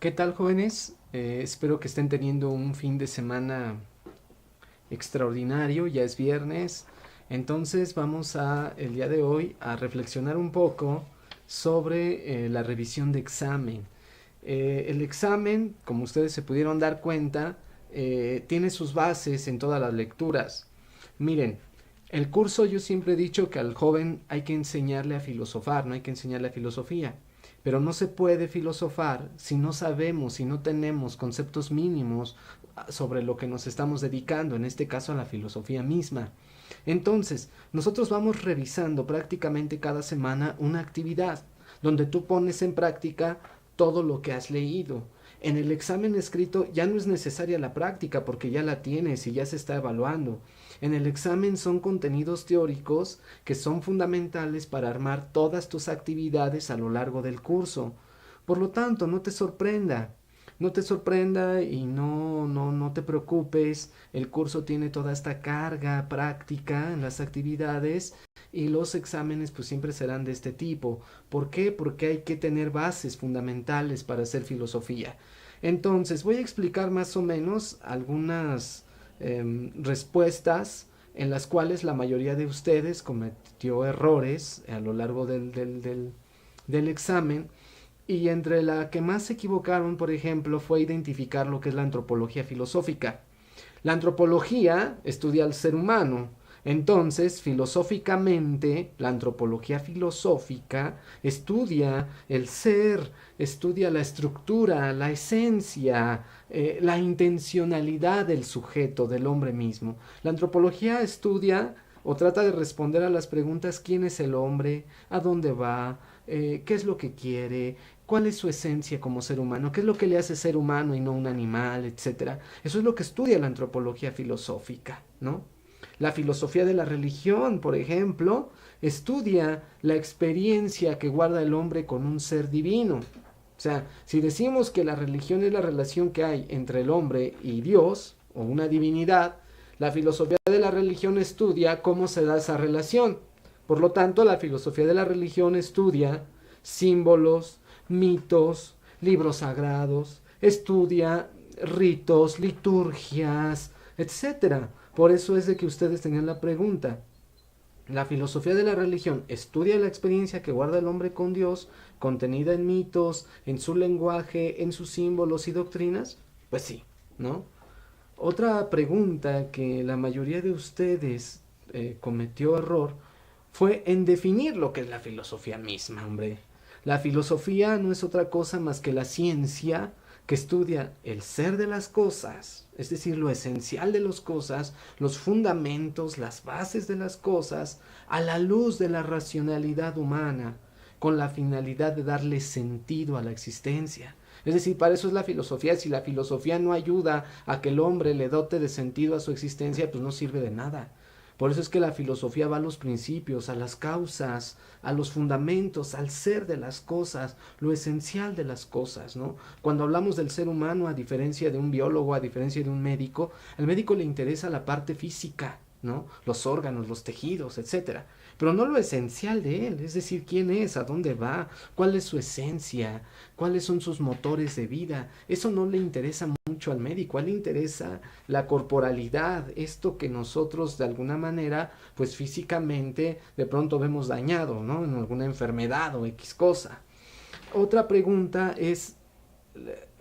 ¿Qué tal, jóvenes? Espero que estén teniendo un fin de semana extraordinario. Ya es viernes. Entonces vamos el día de hoy a reflexionar un poco sobre la revisión de examen. El examen, como ustedes se pudieron dar cuenta, tiene sus bases en todas las lecturas. Miren, el curso, yo siempre he dicho que al joven hay que enseñarle a filosofar, no hay que enseñarle a filosofía. Pero no se puede filosofar si no sabemos, si no tenemos conceptos mínimos sobre lo que nos estamos dedicando, en este caso a la filosofía misma. Entonces, nosotros vamos revisando prácticamente cada semana una actividad donde tú pones en práctica todo lo que has leído. En el examen escrito ya no es necesaria la práctica porque ya la tienes y ya se está evaluando. En el examen son contenidos teóricos que son fundamentales para armar todas tus actividades a lo largo del curso. Por lo tanto, no te sorprenda y no te preocupes. El curso tiene toda esta carga práctica en las actividades y los exámenes pues siempre serán de este tipo. ¿Por qué? Porque hay que tener bases fundamentales para hacer filosofía. Entonces, voy a explicar más o menos algunas respuestas en las cuales la mayoría de ustedes cometió errores a lo largo del examen, y entre la que más se equivocaron, por ejemplo, fue identificar lo que es la antropología filosófica. La antropología estudia al ser humano. Entonces, filosóficamente, la antropología filosófica estudia el ser, estudia la estructura, la esencia, la intencionalidad del sujeto, del hombre mismo. La antropología estudia o trata de responder a las preguntas: ¿quién es el hombre? ¿A dónde va? ¿Qué es lo que quiere? ¿Cuál es su esencia como ser humano? ¿Qué es lo que le hace ser humano y no un animal, etcétera? Eso es lo que estudia la antropología filosófica, ¿no? La filosofía de la religión, por ejemplo, estudia la experiencia que guarda el hombre con un ser divino. O sea, si decimos que la religión es la relación que hay entre el hombre y Dios, o una divinidad, la filosofía de la religión estudia cómo se da esa relación. Por lo tanto, la filosofía de la religión estudia símbolos, mitos, libros sagrados, estudia ritos, liturgias, etcétera. Por eso es de que ustedes tenían la pregunta. La filosofía de la religión estudia la experiencia que guarda el hombre con Dios, contenida en mitos, en su lenguaje, en sus símbolos y doctrinas. Pues sí, ¿no? Otra pregunta que la mayoría de ustedes cometió error fue en definir lo que es la filosofía misma, hombre. La filosofía no es otra cosa más que la ciencia que estudia el ser de las cosas, es decir, lo esencial de las cosas, los fundamentos, las bases de las cosas, a la luz de la racionalidad humana, con la finalidad de darle sentido a la existencia. Es decir, para eso es la filosofía. Si la filosofía no ayuda a que el hombre le dote de sentido a su existencia, pues no sirve de nada. Por eso es que la filosofía va a los principios, a las causas, a los fundamentos, al ser de las cosas, lo esencial de las cosas, ¿no? Cuando hablamos del ser humano, a diferencia de un biólogo, a diferencia de un médico, al médico le interesa la parte física, ¿no? Los órganos, los tejidos, etcétera. Pero no lo esencial de él, es decir, quién es, a dónde va, cuál es su esencia, cuáles son sus motores de vida. Eso no le interesa mucho al médico, a él le interesa la corporalidad, esto que nosotros de alguna manera, pues físicamente de pronto vemos dañado, ¿no? En alguna enfermedad o X cosa. Otra pregunta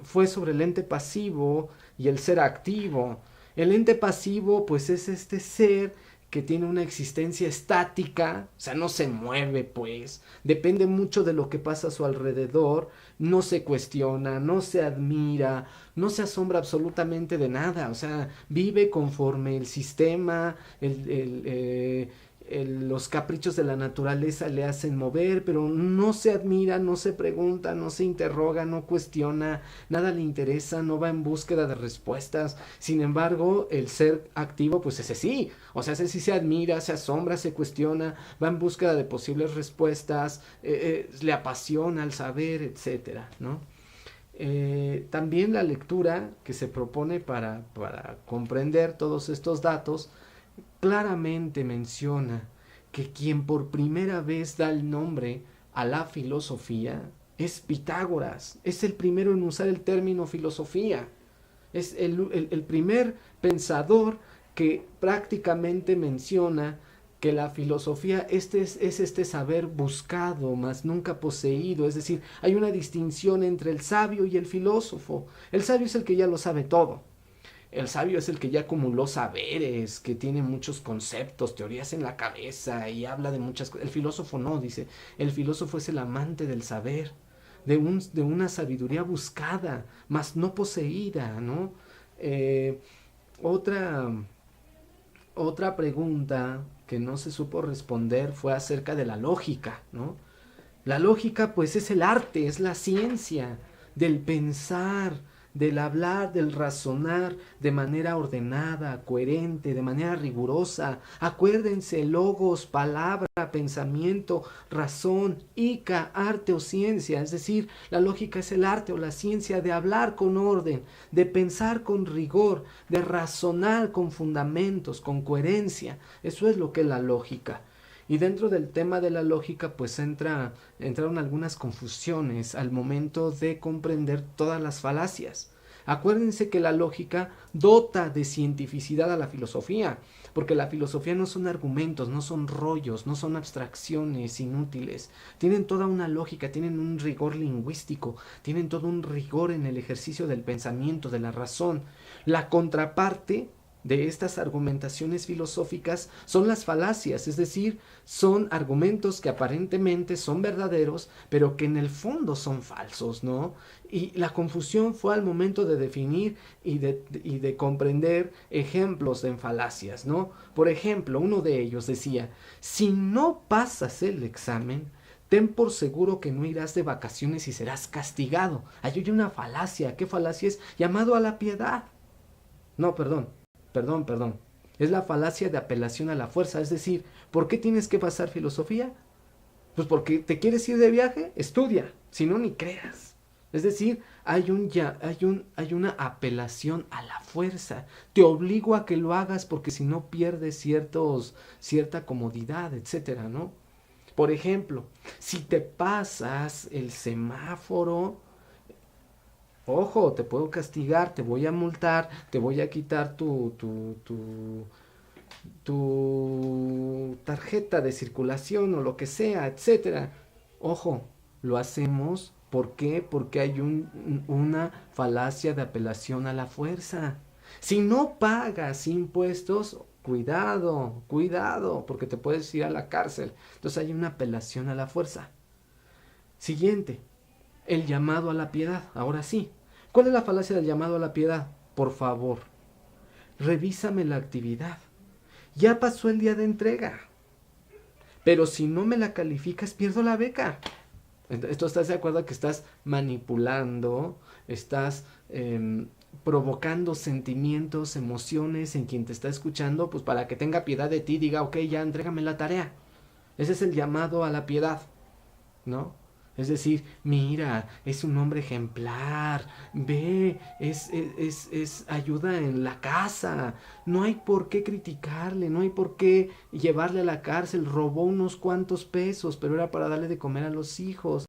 fue sobre el ente pasivo y el ser activo. El ente pasivo, pues es este ser que tiene una existencia estática, o sea, no se mueve, pues, depende mucho de lo que pasa a su alrededor, no se cuestiona, no se admira, no se asombra absolutamente de nada, o sea, vive conforme el sistema, los caprichos de la naturaleza le hacen mover, pero no se admira, no se pregunta, no se interroga, no cuestiona, nada le interesa, no va en búsqueda de respuestas. Sin embargo, el ser activo, pues ese sí, o sea, ese sí se admira, se asombra, se cuestiona, va en búsqueda de posibles respuestas, le apasiona el saber, etcétera, ¿no? También la lectura que se propone para comprender todos estos datos claramente menciona que quien por primera vez da el nombre a la filosofía es Pitágoras, es el primero en usar el término filosofía, es el primer pensador que prácticamente menciona que la filosofía es este saber buscado, mas nunca poseído. Es decir, hay una distinción entre el sabio y el filósofo. El sabio es el que ya lo sabe todo. El sabio es el que ya acumuló saberes, que tiene muchos conceptos, teorías en la cabeza y habla de muchas cosas. El filósofo no, dice. El filósofo es el amante del saber, de una sabiduría buscada, mas no poseída, ¿no? Eh, otra, otra pregunta que no se supo responder fue acerca de la lógica, ¿no? La lógica pues es el arte, es la ciencia del pensar, del hablar, del razonar de manera ordenada, coherente, de manera rigurosa. Acuérdense, logos, palabra, pensamiento, razón, ica, arte o ciencia. Es decir, la lógica es el arte o la ciencia de hablar con orden, de pensar con rigor, de razonar con fundamentos, con coherencia. Eso es lo que es la lógica. Y dentro del tema de la lógica, pues entraron algunas confusiones al momento de comprender todas las falacias. Acuérdense que la lógica dota de cientificidad a la filosofía, porque la filosofía no son argumentos, no son rollos, no son abstracciones inútiles. Tienen toda una lógica, tienen un rigor lingüístico, tienen todo un rigor en el ejercicio del pensamiento, de la razón. La contraparte de estas argumentaciones filosóficas son las falacias, es decir, son argumentos que aparentemente son verdaderos, pero que en el fondo son falsos, ¿no? Y la confusión fue al momento de definir y de comprender ejemplos de falacias, ¿no? Por ejemplo, uno de ellos decía, si no pasas el examen, ten por seguro que no irás de vacaciones y serás castigado. Hay una falacia. ¿Qué falacia es? Llamado a la piedad. No, perdón. Es la falacia de apelación a la fuerza. Es decir, ¿por qué tienes que pasar filosofía? Pues porque te quieres ir de viaje, estudia. Si no, ni creas. Es decir, hay una apelación a la fuerza. Te obligo a que lo hagas porque si no pierdes cierta comodidad, etcétera, ¿no? Por ejemplo, si te pasas el semáforo, ojo, te puedo castigar, te voy a multar, te voy a quitar tu tarjeta de circulación o lo que sea, etcétera. Ojo, lo hacemos, ¿por qué? Porque hay una falacia de apelación a la fuerza. Si no pagas impuestos, cuidado, porque te puedes ir a la cárcel. Entonces hay una apelación a la fuerza. Siguiente, el llamado a la piedad. Ahora sí. ¿Cuál es la falacia del llamado a la piedad? Por favor, revísame la actividad. Ya pasó el día de entrega. Pero si no me la calificas, pierdo la beca. ¿Esto estás de acuerdo que estás manipulando, estás provocando sentimientos, emociones en quien te está escuchando, pues para que tenga piedad de ti, diga, ok, ya entrégame la tarea? Ese es el llamado a la piedad, ¿no? Es decir, mira, es un hombre ejemplar, ve, es ayuda en la casa, no hay por qué criticarle, no hay por qué llevarle a la cárcel, robó unos cuantos pesos, pero era para darle de comer a los hijos.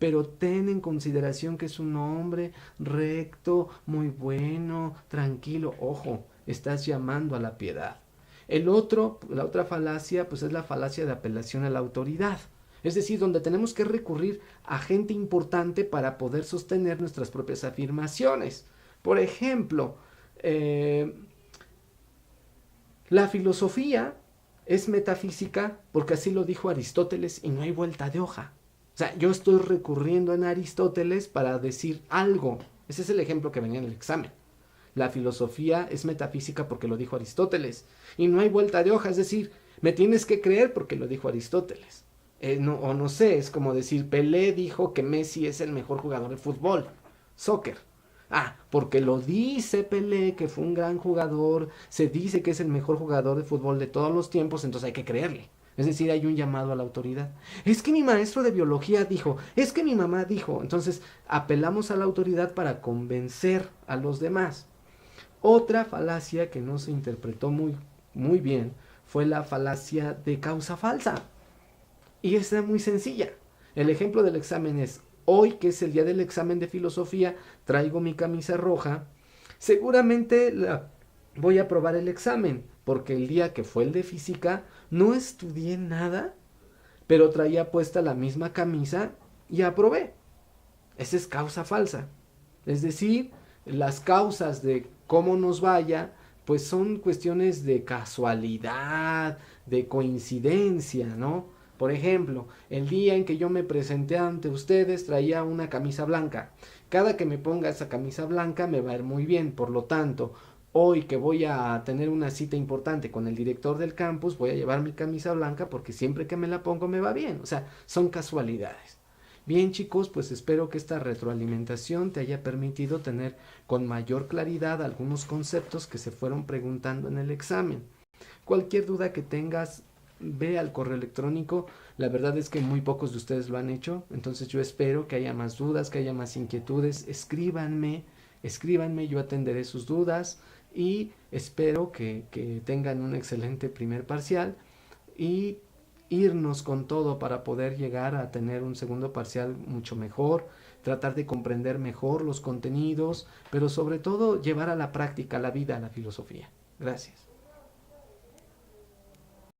Pero ten en consideración que es un hombre recto, muy bueno, tranquilo, ojo, estás llamando a la piedad. La otra falacia, pues es la falacia de apelación a la autoridad. Es decir, donde tenemos que recurrir a gente importante para poder sostener nuestras propias afirmaciones. Por ejemplo, la filosofía es metafísica porque así lo dijo Aristóteles y no hay vuelta de hoja. O sea, yo estoy recurriendo en Aristóteles para decir algo. Ese es el ejemplo que venía en el examen. La filosofía es metafísica porque lo dijo Aristóteles y no hay vuelta de hoja. Es decir, me tienes que creer porque lo dijo Aristóteles. No sé, es como decir, Pelé dijo que Messi es el mejor jugador de fútbol, soccer. Ah, porque lo dice Pelé, que fue un gran jugador, se dice que es el mejor jugador de fútbol de todos los tiempos, entonces hay que creerle. Es decir, hay un llamado a la autoridad. Es que mi maestro de biología dijo, es que mi mamá dijo. Entonces apelamos a la autoridad para convencer a los demás. Otra falacia que no se interpretó muy bien fue la falacia de causa falsa. Y es muy sencilla. El ejemplo del examen es, hoy que es el día del examen de filosofía, traigo mi camisa roja, seguramente voy a aprobar el examen, porque el día que fue el de física no estudié nada, pero traía puesta la misma camisa y aprobé. Esa es causa falsa. Es decir, las causas de cómo nos vaya, pues son cuestiones de casualidad, de coincidencia, ¿no? Por ejemplo, el día en que yo me presenté ante ustedes traía una camisa blanca. Cada que me ponga esa camisa blanca me va a ir muy bien. Por lo tanto, hoy que voy a tener una cita importante con el director del campus, voy a llevar mi camisa blanca porque siempre que me la pongo me va bien. O sea, son casualidades. Bien chicos, pues espero que esta retroalimentación te haya permitido tener con mayor claridad algunos conceptos que se fueron preguntando en el examen. Cualquier duda que tengas, ve al correo electrónico. La verdad es que muy pocos de ustedes lo han hecho, entonces yo espero que haya más dudas, que haya más inquietudes. Escríbanme, yo atenderé sus dudas y espero que tengan un excelente primer parcial y irnos con todo para poder llegar a tener un segundo parcial mucho mejor, tratar de comprender mejor los contenidos, pero sobre todo llevar a la práctica, a la vida, a la filosofía. Gracias.